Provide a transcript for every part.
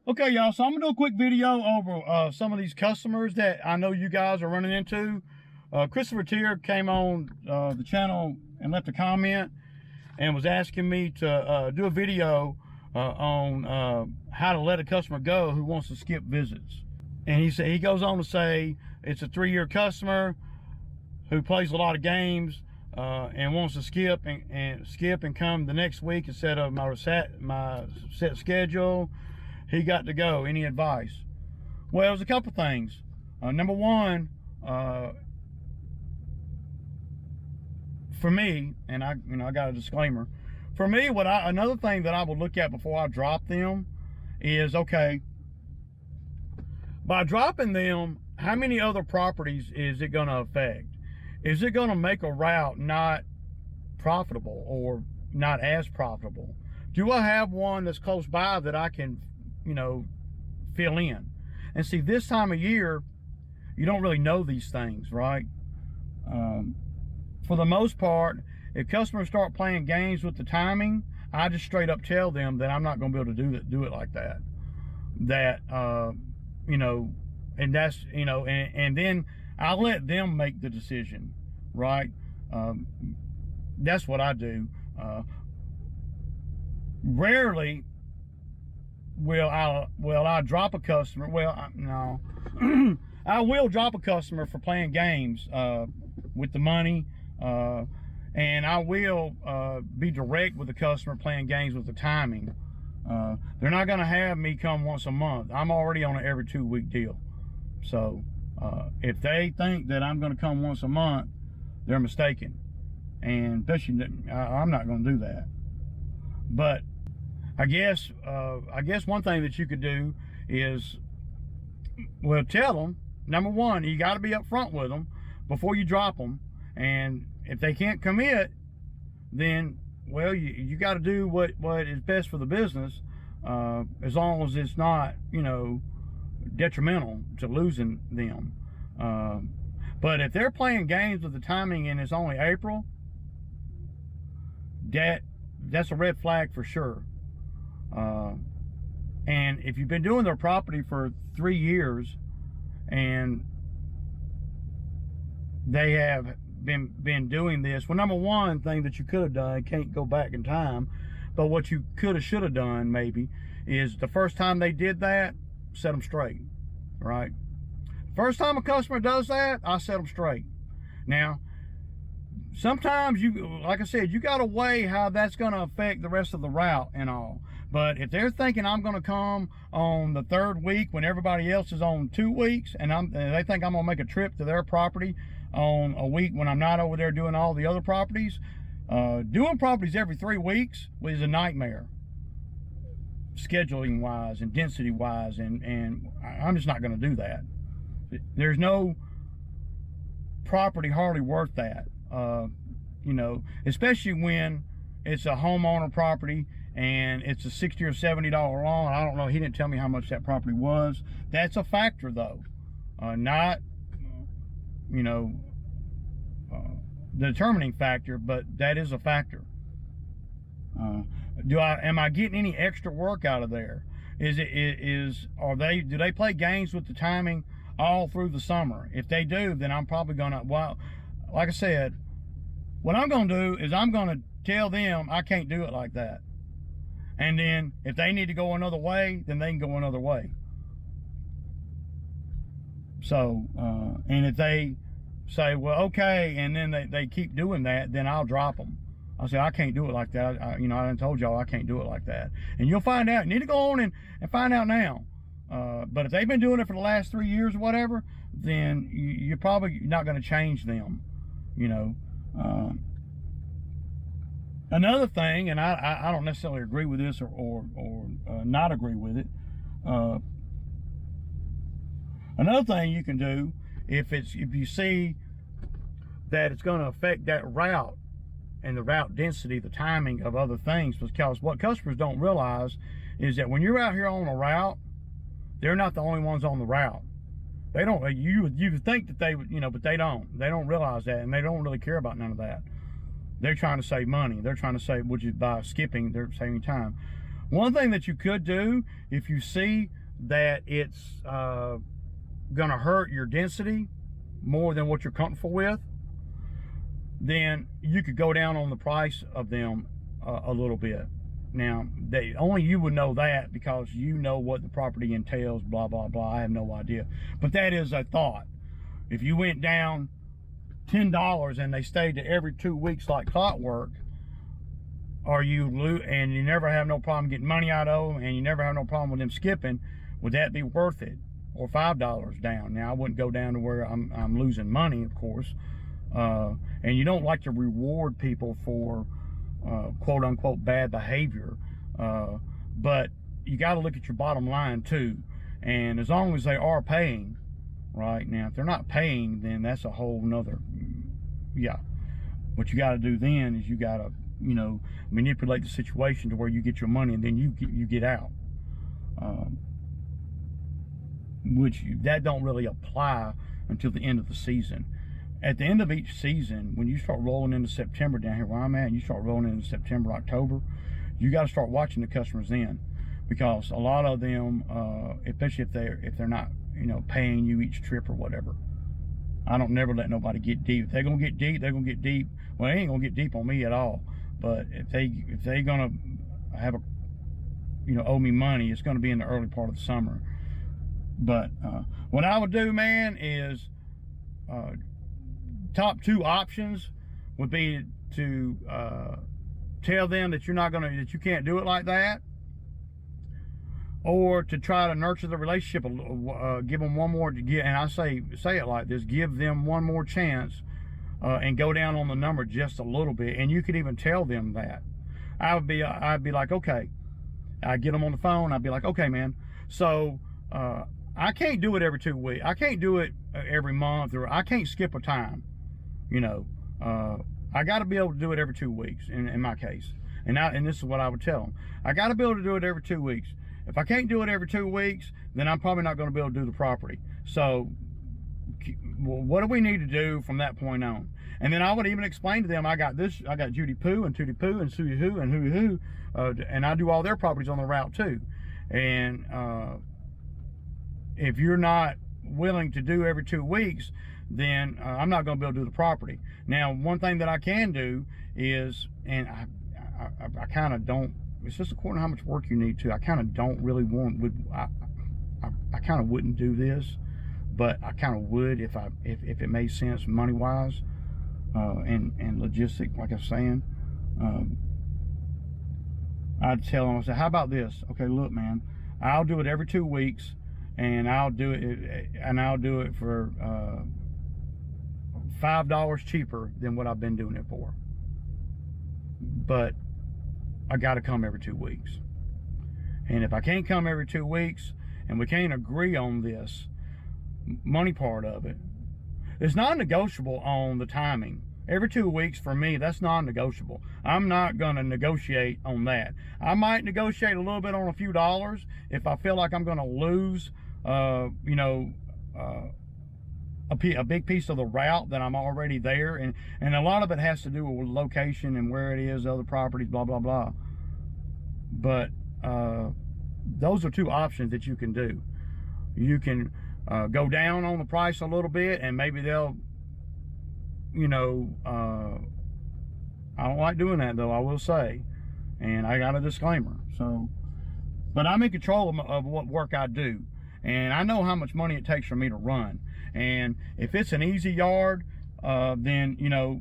Okay, y'all, so I'm gonna do a quick video over some of these customers that I know you guys are running into. Christopher Tier came on the channel and left a comment and was asking me to do a video on how to let a customer go who wants to skip visits. And he goes on to say it's a 3-year customer who plays a lot of games and wants to skip and come the next week instead of my set schedule. He got to go. Any advice? Well, there's a couple things. Number one, for me, and I got a disclaimer. For me, another thing that I would look at before I drop them is, okay, by dropping them, how many other properties is it going to affect? Is it going to make a route not profitable or not as profitable? Do I have one that's close by that I can, fill in? And see, this time of year, you don't really know these things, right? For the most part, if customers start playing games with the timing, I just straight up tell them that I'm not going to be able to do it like that. And that's, and then I'll let them make the decision, right? That's what I do. Rarely will I drop a customer. Well, no, I will drop a customer for playing games with the money, and I will be direct with the customer playing games with the timing. They're not going to have me come once a month. I'm already on an every 2-week deal. So if they think that I'm going to come once a month, they're mistaken. And especially, I'm not going to do that. But I guess one thing that you could do is, well, tell them, number one, you got to be upfront with them before you drop them. And if they can't commit, then, well, you got to do what is best for the business, as long as it's not, detrimental to losing them. But if they're playing games with the timing and it's only April, that's a red flag for sure. And if you've been doing their property for 3 years and they have been doing this, well, number one thing that you could have done, can't go back in time, but what you should have done maybe is the first time they did that, set them straight, right? First time a customer does that, I set them straight. Now, sometimes like I said, you got to weigh how that's going to affect the rest of the route and all. But if they're thinking I'm going to come on the 3rd week when everybody else is on 2 weeks, and they think I'm going to make a trip to their property on a week when I'm not over there doing all the other properties, doing properties every 3 weeks is a nightmare, scheduling wise and density wise, and I'm just not going to do that. There's no property hardly worth that, especially when it's a homeowner property and it's a $60 or $70 loan. I don't know, he didn't tell me how much that property was. That's a factor though, not the determining factor, but that is a factor. Am I getting any extra work out of there? Do they play games with the timing all through the summer? If they do, then I'm probably gonna, well, like I said, what I'm gonna do is I'm gonna tell them I can't do it like that. And then if they need to go another way, then they can go another way. So, and if they say, well, okay, and then they keep doing that, then I'll drop them. I say, I can't do it like that. I done told y'all I can't do it like that. And you'll find out. You need to go on and find out now. But if they've been doing it for the last 3 years or whatever, then you're probably not going to change them, Another thing, and I don't necessarily agree with this or not agree with it. Another thing you can do, if you see that it's going to affect that route and the route density, the timing of other things, because what customers don't realize is that when you're out here on a route, they're not the only ones on the route. They don't, you think that they would, but they don't realize that, and they don't really care about none of that. They're trying to save money. They're trying to save, by skipping, they're saving time. One thing that you could do, if you see that it's gonna hurt your density more than what you're comfortable with, then you could go down on the price of them a little bit. Now, only you would know that, because you know what the property entails, blah, blah, blah. I have no idea. But that is a thought. If you went down $10 and they stayed to every 2 weeks like clockwork, and you never have no problem getting money out of them, and you never have no problem with them skipping, would that be worth it? Or $5 down? Now, I wouldn't go down to where I'm losing money, of course. And you don't like to reward people for quote unquote bad behavior, but you got to look at your bottom line too. And as long as they are paying, right? Now, if they're not paying, then that's a whole nother, yeah. What you got to do then is you got to, you know, manipulate the situation to where you get your money, and then you get out. That don't really apply until the end of the season. At the end of each season, when you start rolling into September down here where I'm at, and you start rolling into September, October, you got to start watching the customers then, because a lot of them, especially if they're not, you know, paying you each trip or whatever. I don't never let nobody get deep. If they're gonna get deep, they're gonna get deep. Well, they ain't gonna get deep on me at all. But if they gonna have a, you know, owe me money, it's gonna be in the early part of the summer. But what I would do, man, is top 2 options would be to tell them that that you can't do it like that, or to try to nurture the relationship, give them one more, and I say it like this: give them one more chance, and go down on the number just a little bit. And you could even tell them that. I'd be like, okay, I'd get them on the phone. I'd be like, okay, man, so I can't do it every 2 weeks. I can't do it every month, or I can't skip a time. You know, I got to be able to do it every 2 weeks in my case. And this is what I would tell them: I got to be able to do it every 2 weeks. If I can't do it every 2 weeks, then I'm probably not going to be able to do the property. So, what do we need to do from that point on? And then I would even explain to them, I got Judy Poo and Tootie Poo and Susie Who and Who, and I do all their properties on the route too. And if you're not willing to do every 2 weeks, then I'm not going to be able to do the property. Now, one thing that I can do is, and I kind of don't, it's just according to how much work you need to. I kind of don't really want, I kind of wouldn't do this, but I kind of would if it made sense money wise, and logistic, like I was saying. I'd tell them, I said, how about this? Okay, look, man, I'll do it every 2 weeks, and I'll do it for $5 cheaper than what I've been doing it for. But I got to come every 2 weeks. And if I can't come every 2 weeks, and we can't agree on this money part of it, it's non-negotiable on the timing. Every 2 weeks for me, that's non-negotiable. I'm not going to negotiate on that. I might negotiate a little bit on a few dollars if I feel like I'm going to lose, you know, a big piece of the route that I'm already there, and a lot of it has to do with location and where it is, other properties, blah blah blah. But those are 2 options that you can do. You can go down on the price a little bit, and maybe they'll, you know, I don't like doing that though, I will say, and I got a disclaimer. So, but I'm in control of what work I do, and I know how much money it takes for me to run. And if it's an easy yard, then, you know,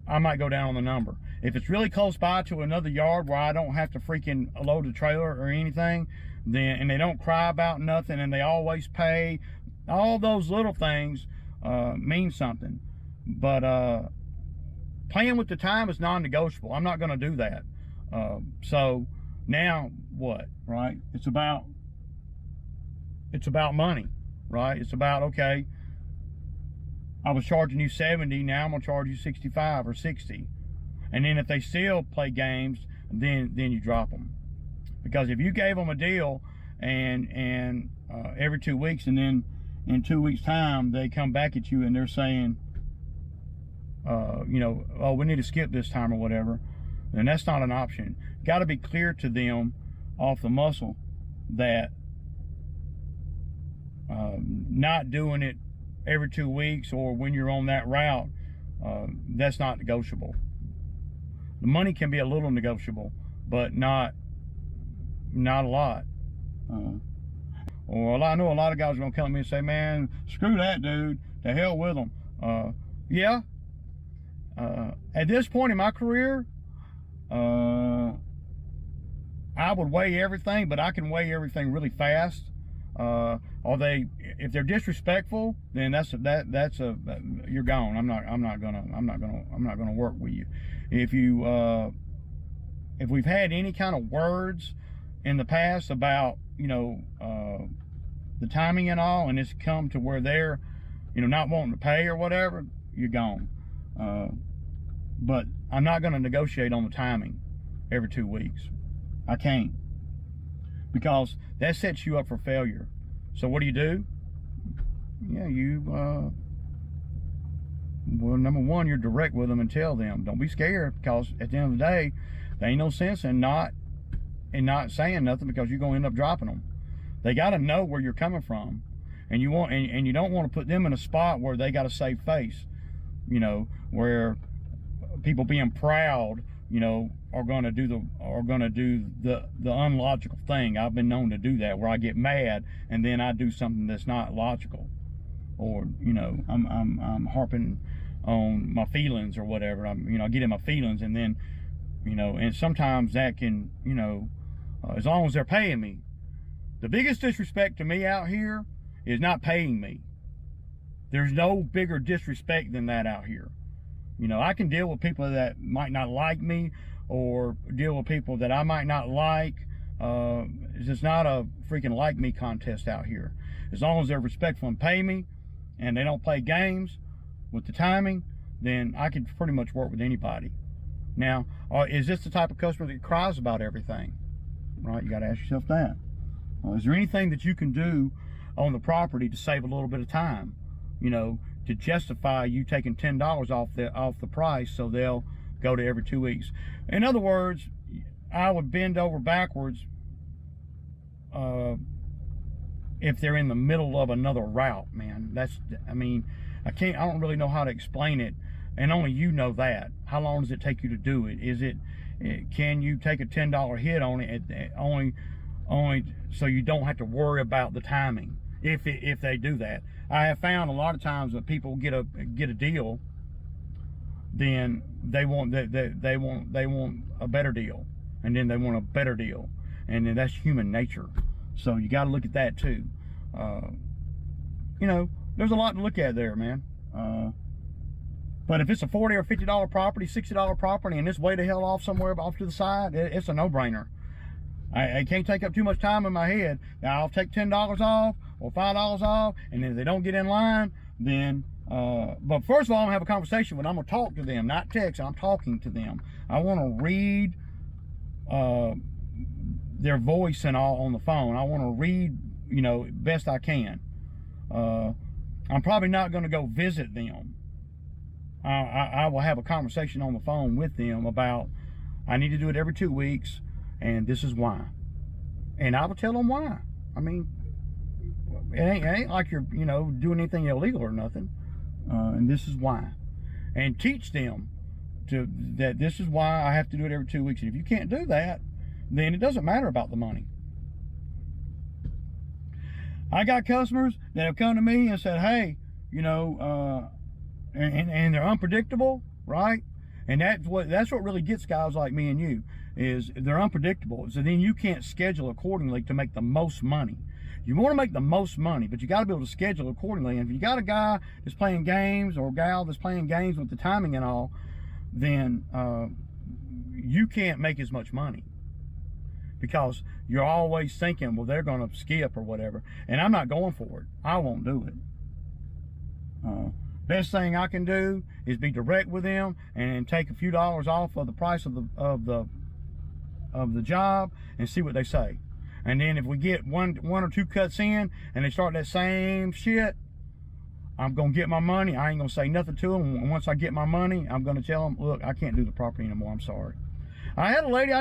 I might go down on the number. If it's really close by to another yard where I don't have to freaking load a trailer or anything, then, and they don't cry about nothing, and they always pay, all those little things mean something. But playing with the time is non-negotiable. I'm not going to do that. So now what, right? It's about money. Right? It's about, okay, I was charging you 70, now I'm gonna charge you 65 or 60. And then if they still play games, then you drop them. Because if you gave them a deal and every 2 weeks, and then in 2 weeks time they come back at you and they're saying, you know, oh, we need to skip this time or whatever, then that's not an option. Got to be clear to them off the muscle that not doing it every 2 weeks or when you're on that route, that's not negotiable. The money can be a little negotiable, but not a lot. Or I know a lot of guys are gonna come to me and say, man, screw that dude, to hell with them. Yeah. At this point in my career, I would weigh everything, but I can weigh everything really fast. If they're disrespectful, then you're gone. I'm not gonna work with you. If we've had any kind of words in the past about, the timing and all, and it's come to where they're, not wanting to pay or whatever, you're gone. But I'm not gonna negotiate on the timing every 2 weeks. I can't, because that sets you up for failure. So what do? Yeah, well, number one, you're direct with them and tell them. Don't be scared, because at the end of the day, there ain't no sense in not saying nothing, because you're gonna end up dropping them. They got to know where you're coming from, and you don't want to put them in a spot where they got to save face. Where people being proud, are going to do the unlogical thing. I've been known to do that, where I get mad and then I do something that's not logical, or I'm harping on my feelings or whatever. I get in my feelings, and then and sometimes that can as long as they're paying me. The biggest disrespect to me out here is not paying me. There's no bigger disrespect than that out here. I can deal with people that might not like me, or deal with people that I might not like. It's not a freaking like me contest out here. As long as they're respectful and pay me, and they don't play games with the timing, then I can pretty much work with anybody. Now, is this the type of customer that cries about everything? Right, you got to ask yourself that. Is there anything that you can do on the property to save a little bit of time? To justify you taking $10 off the price, so they'll go to every 2 weeks. In other words, I would bend over backwards if they're in the middle of another route, man. I don't really know how to explain it, and only you know that. How long does it take you to do it? Can you take a $10 hit on it only so you don't have to worry about the timing if they do that? I have found a lot of times that people get a deal, then they want a better deal, and then they want a better deal, and then that's human nature. So you got to look at that too. There's a lot to look at there, man. But if it's a $40 or $50 property, $60 property, and it's way the hell off somewhere off to the side, it's a no-brainer. I can't take up too much time in my head. Now, I'll take $10 off or $5 off, and if they don't get in line, then but first of all, I'm gonna have a conversation with them. I'm gonna talk to them, not text. I'm talking to them. I want to read their voice and all on the phone. I want to read, best I can. I'm probably not going to go visit them. I will have a conversation on the phone with them about, I need to do it every 2 weeks, and this is why. And I will tell them why. It ain't like you're, doing anything illegal or nothing. And this is why. And teach them that this is why I have to do it every 2 weeks. And if you can't do that, then it doesn't matter about the money. I got customers that have come to me and said, hey, and they're unpredictable, right? And that's what really gets guys like me and you, is they're unpredictable. So then you can't schedule accordingly to make the most money. You want to make the most money, but you got to be able to schedule accordingly. And if you got a guy that's playing games, or a gal that's playing games with the timing and all, then you can't make as much money, because you're always thinking, well, they're going to skip or whatever. And I'm not going for it. I won't do it. Best thing I can do is be direct with them and take a few dollars off of the price of the job and see what they say. And then if we get one or two cuts in and they start that same shit, I'm going to get my money. I ain't going to say nothing to them. And once I get my money, I'm going to tell them, look, I can't do the property anymore. I'm sorry. I had a lady I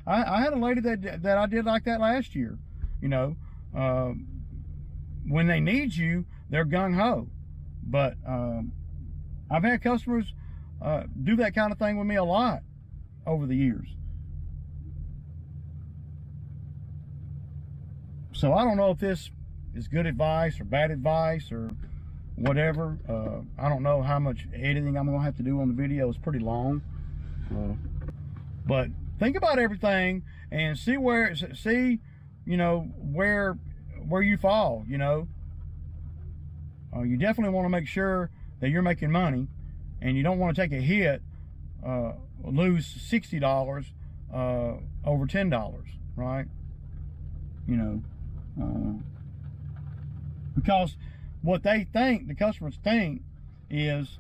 had a lady that I did like that last year. You know, when they need you, they're gung-ho. But I've had customers do that kind of thing with me a lot over the years. So I don't know if this is good advice or bad advice or whatever. I don't know how much editing I'm gonna have to do on the video. It's pretty long. But think about everything and see you know, where you fall. You know, you definitely want to make sure that you're making money, and you don't want to take a hit, lose $60 over $10, right? You know, because what they think, the customers think, is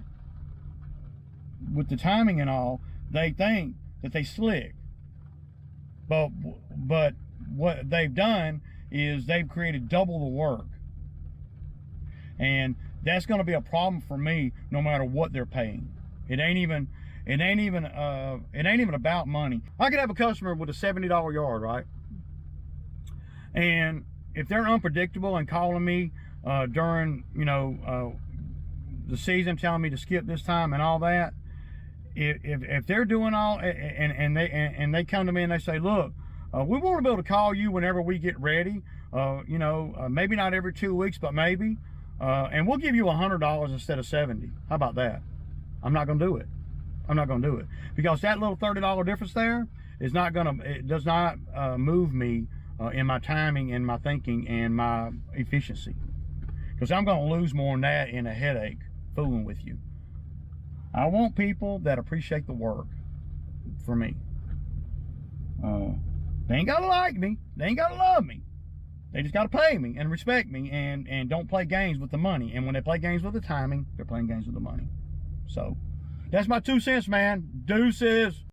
with the timing and all, they think that they slick. But what they've done is they've created double the work. And that's going to be a problem for me no matter what they're paying. It ain't even about money. I could have a customer with a $70 yard, right? And if they're unpredictable and calling me during, you know, the season, telling me to skip this time and all that, if they're doing all and they come to me and they say, look, we want to be able to call you whenever we get ready, you know, maybe not every 2 weeks, but maybe, and we'll give you $100 instead of $70. How about that? I'm not going to do it. I'm not going to do it, because that little $30 difference there is not going to, it does not move me in my timing and my thinking and my efficiency, because I'm going to lose more than that in a headache fooling with you. I want people that appreciate the work for me. They ain't gotta like me, they ain't gotta love me, they just gotta pay me and respect me, and don't play games with the money. And when they play games with the timing, they're playing games with the money. So that's my 2 cents, man. Deuces.